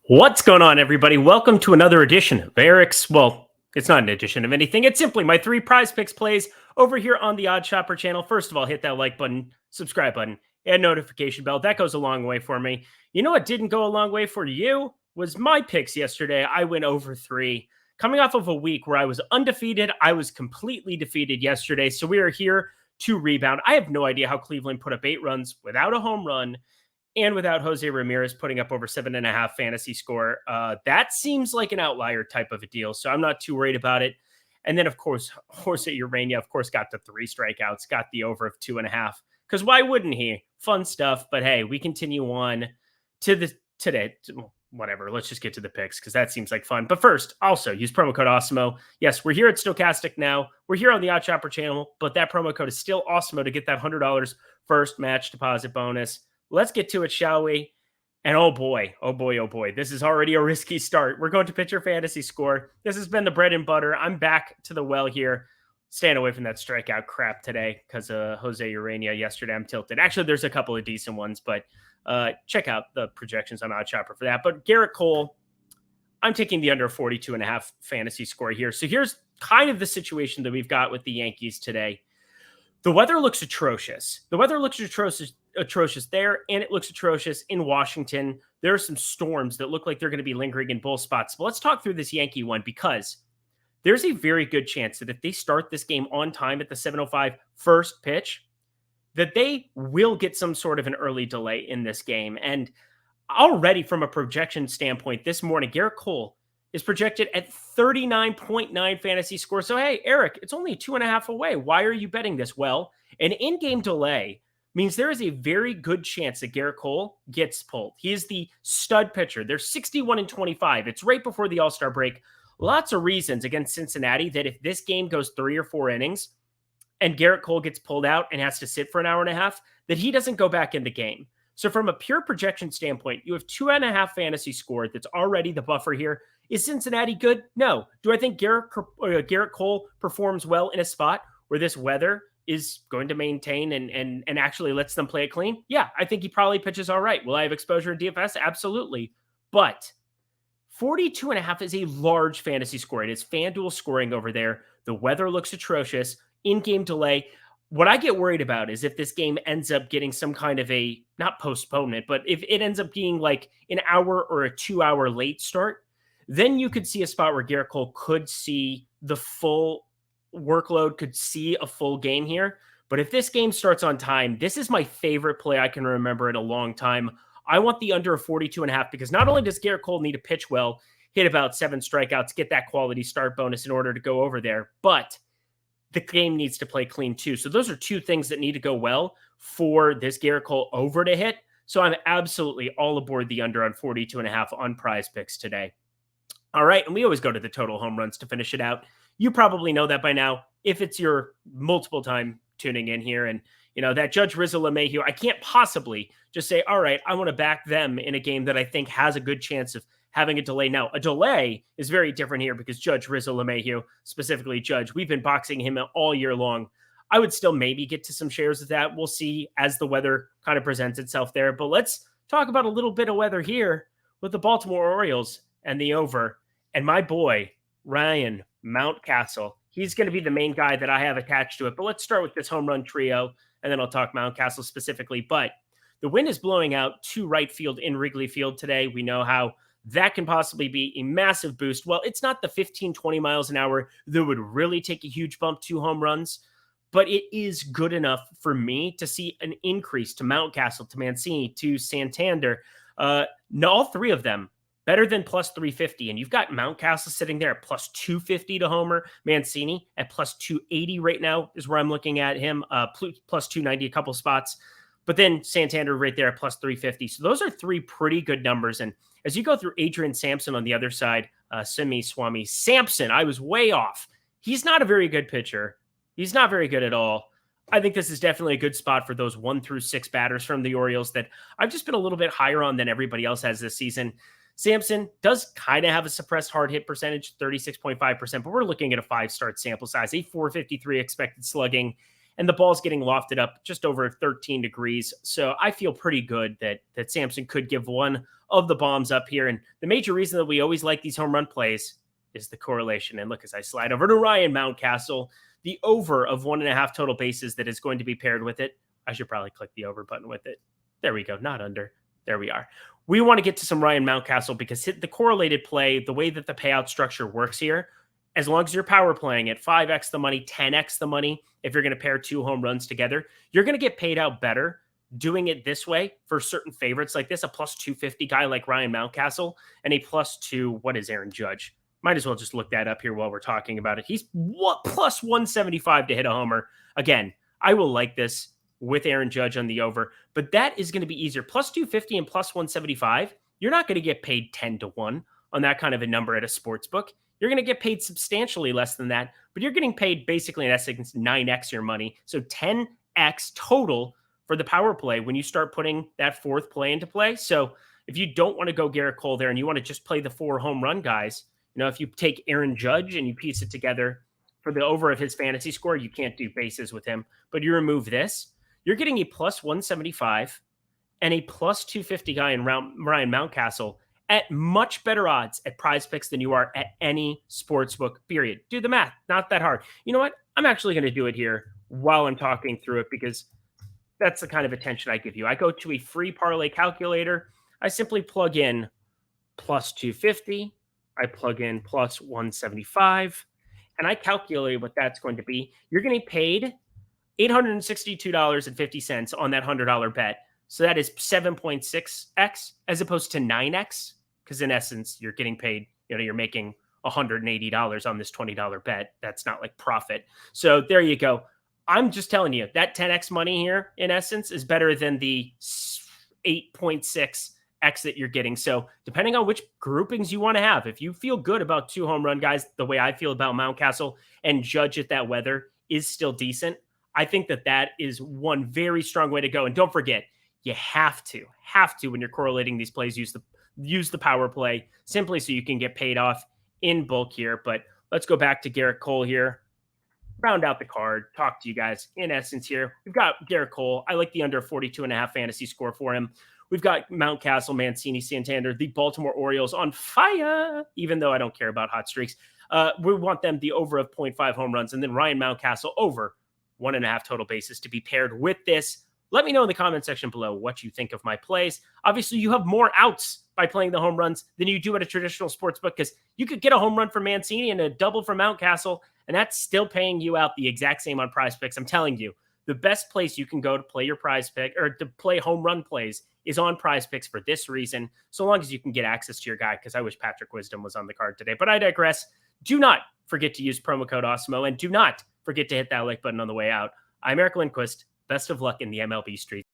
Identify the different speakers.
Speaker 1: What's going on, everybody? Welcome to another edition of Eric's. Well, it's not an edition of anything. It's simply my 3 prize picks plays over here on the Odd Shopper channel. First of all, hit that like button, subscribe button, and notification bell. That goes a long way for me. You know what didn't go a long way for you? Was my picks yesterday. I went over 3. Coming off of a week where I was undefeated, I was completely defeated yesterday. So we are here to rebound. I have no idea how Cleveland put up 8 runs without a home run and without Jose Ramirez putting up over 7.5 fantasy score. That seems like an outlier type of a deal, so I'm not too worried about it. And then, of course, Jose Urania, of course, got the 3 strikeouts, got the over of 2.5, because why wouldn't he? Fun stuff. But hey, we continue on to today. Whatever, let's just get to the picks because that seems like fun. But first, also use promo code Awesemo. Yes, we're here at Stochastic now. We're here on the Odd Shopper channel, but that promo code is still Awesemo to get that $100 first match deposit bonus. Let's get to it, shall we? And oh boy, this is already a risky start. We're going to pitcher fantasy score. This has been the bread and butter. I'm back to the well here. Staying away from that strikeout crap today because Jose Urania yesterday. I'm tilted. Actually, there's a couple of decent ones, but check out the projections on Odd Shopper for that. But Gerrit Cole, I'm taking the under 42.5 fantasy score here. So here's kind of the situation that we've got with the Yankees today. The weather looks atrocious. Atrocious there, and it looks atrocious in Washington. There are some storms that look like they're going to be lingering in both spots. But let's talk through this Yankee one because there's a very good chance that if they start this game on time at the 7:05 first pitch, that they will get some sort of an early delay in this game. And already from a projection standpoint, this morning, Gerrit Cole is projected at 39.9 fantasy score. So, hey, Eric, it's only 2.5 away. Why are you betting this? Well, an in-game delay means there is a very good chance that Gerrit Cole gets pulled. He is the stud pitcher. They're 61-25. It's right before the All-Star break. Lots of reasons against Cincinnati that if this game goes 3 or 4 innings and Gerrit Cole gets pulled out and has to sit for an hour and a half, that he doesn't go back in the game. So from a pure projection standpoint, you have 2.5 fantasy score that's already the buffer here. Is Cincinnati good? No. Do I think Gerrit Cole performs well in a spot where this weather is going to maintain and actually lets them play it clean? Yeah, I think he probably pitches all right. Will I have exposure in DFS? Absolutely. But 42.5 is a large fantasy score. It is FanDuel scoring over there. The weather looks atrocious. In-game delay. What I get worried about is if this game ends up getting some kind of a, not postponement, but if it ends up being like an hour or a 2-hour late start, then you could see a spot where Gerrit Cole could see the full workload, could see a full game here. But if this game starts on time, this is my favorite play I can remember in a long time. I want the under of 42.5 because not only does Gerrit Cole need to pitch well, hit about 7 strikeouts, get that quality start bonus in order to go over there, but the game needs to play clean too. So those are 2 things that need to go well for this Gerrit Cole over to hit. So I'm absolutely all aboard the under on 42.5 on PrizePicks today. All right, and we always go to the total home runs to finish it out. You probably know that by now. If it's your multiple time tuning in here and, you know, that Judge Rizzo LeMahieu, I can't possibly just say, all right, I want to back them in a game that I think has a good chance of having a delay. Now, a delay is very different here because Judge Rizzo LeMahieu, specifically Judge, we've been boxing him all year long. I would still maybe get to some shares of that. We'll see as the weather kind of presents itself there. But let's talk about a little bit of weather here with the Baltimore Orioles and the over. And my boy, Ryan Mountcastle, he's going to be the main guy that I have attached to it. But let's start with this home run trio, and then I'll talk Mountcastle specifically. But the wind is blowing out to right field in Wrigley Field today. We know how that can possibly be a massive boost. Well, it's not the 15, 20 miles an hour that would really take a huge bump to home runs, but it is good enough for me to see an increase to Mountcastle, to Mancini, to Santander. All 3 of them better than plus 350. And you've got Mountcastle sitting there at plus 250 to homer. Mancini at plus 280 right now is where I'm looking at him, plus 290 a couple spots. But then Santander right there at plus 350. So those are 3 pretty good numbers. And as you go through Adrian Sampson on the other side, Swami Sampson, I was way off. He's not a very good pitcher. He's not very good at all. I think this is definitely a good spot for those 1 through 6 batters from the Orioles that I've just been a little bit higher on than everybody else has this season. Sampson does kind of have a suppressed hard hit percentage, 36.5%, but we're looking at a 5-start sample size, a 453 expected slugging. and the ball's getting lofted up just over 13 degrees. So I feel pretty good that Sampson could give one of the bombs up here. And the major reason that we always like these home run plays is the correlation. And look, as I slide over to Ryan Mountcastle, the over of 1.5 total bases that is going to be paired with it. I should probably click the over button with it. There we go, not under. There we are. We want to get to some Ryan Mountcastle because the correlated play, the way that the payout structure works here, as long as you're power playing at 5x the money, 10x the money, if you're going to pair 2 home runs together, you're going to get paid out better doing it this way for certain favorites like this, a plus 250 guy like Ryan Mountcastle and a plus 2, what is Aaron Judge? Might as well just look that up here while we're talking about it. He's plus 175 to hit a homer. Again, I will like this with Aaron Judge on the over, but that is going to be easier. Plus 250 and plus 175, you're not going to get paid 10 to 1 on that kind of a number at a sports book. You're going to get paid substantially less than that, but you're getting paid basically in essence 9x your money. So 10x total for the power play when you start putting that fourth play into play. So if you don't want to go Gerrit Cole there and you want to just play the 4 home run guys, if you take Aaron Judge and you piece it together for the over of his fantasy score, you can't do bases with him, but you remove this, you're getting a plus 175 and a plus 250 guy in Ryan Mountcastle at much better odds at PrizePicks than you are at any sportsbook, period. Do the math. Not that hard. You know what? I'm actually going to do it here while I'm talking through it because that's the kind of attention I give you. I go to a free parlay calculator. I simply plug in plus 250. I plug in plus 175, and I calculate what that's going to be. You're getting paid $862.50 on that $100 bet. So that is 7.6x as opposed to 9x, because in essence, you're getting paid, you're making $180 on this $20 bet. That's not like profit. So there you go. I'm just telling you that 10x money here, in essence, is better than the 8.6x that you're getting. So depending on which groupings you want to have, if you feel good about 2 home run guys, the way I feel about Mountcastle, and Judge at that weather is still decent, I think that is one very strong way to go. And don't forget, you have to, when you're correlating these plays, use the power play simply so you can get paid off in bulk here. But let's go back to Gerrit Cole here. Round out the card, talk to you guys in essence here. We've got Gerrit Cole. I like the under 42.5 fantasy score for him. We've got Mountcastle, Mancini, Santander, the Baltimore Orioles on fire, even though I don't care about hot streaks. We want them the over of 0.5 home runs, and then Ryan Mountcastle over 1.5 total bases to be paired with this. Let me know in the comment section below what you think of my plays. Obviously, you have more outs by playing the home runs than you do at a traditional sports book, because you could get a home run from Mancini and a double from Mountcastle, and that's still paying you out the exact same on PrizePicks. I'm telling you, the best place you can go to play your prize pick or to play home run plays is on PrizePicks for this reason, so long as you can get access to your guy, because I wish Patrick Wisdom was on the card today. But I digress. Do not forget to use promo code Osmo, and do not forget to hit that like button on the way out. I'm Eric Lindquist. Best of luck in the MLB streets.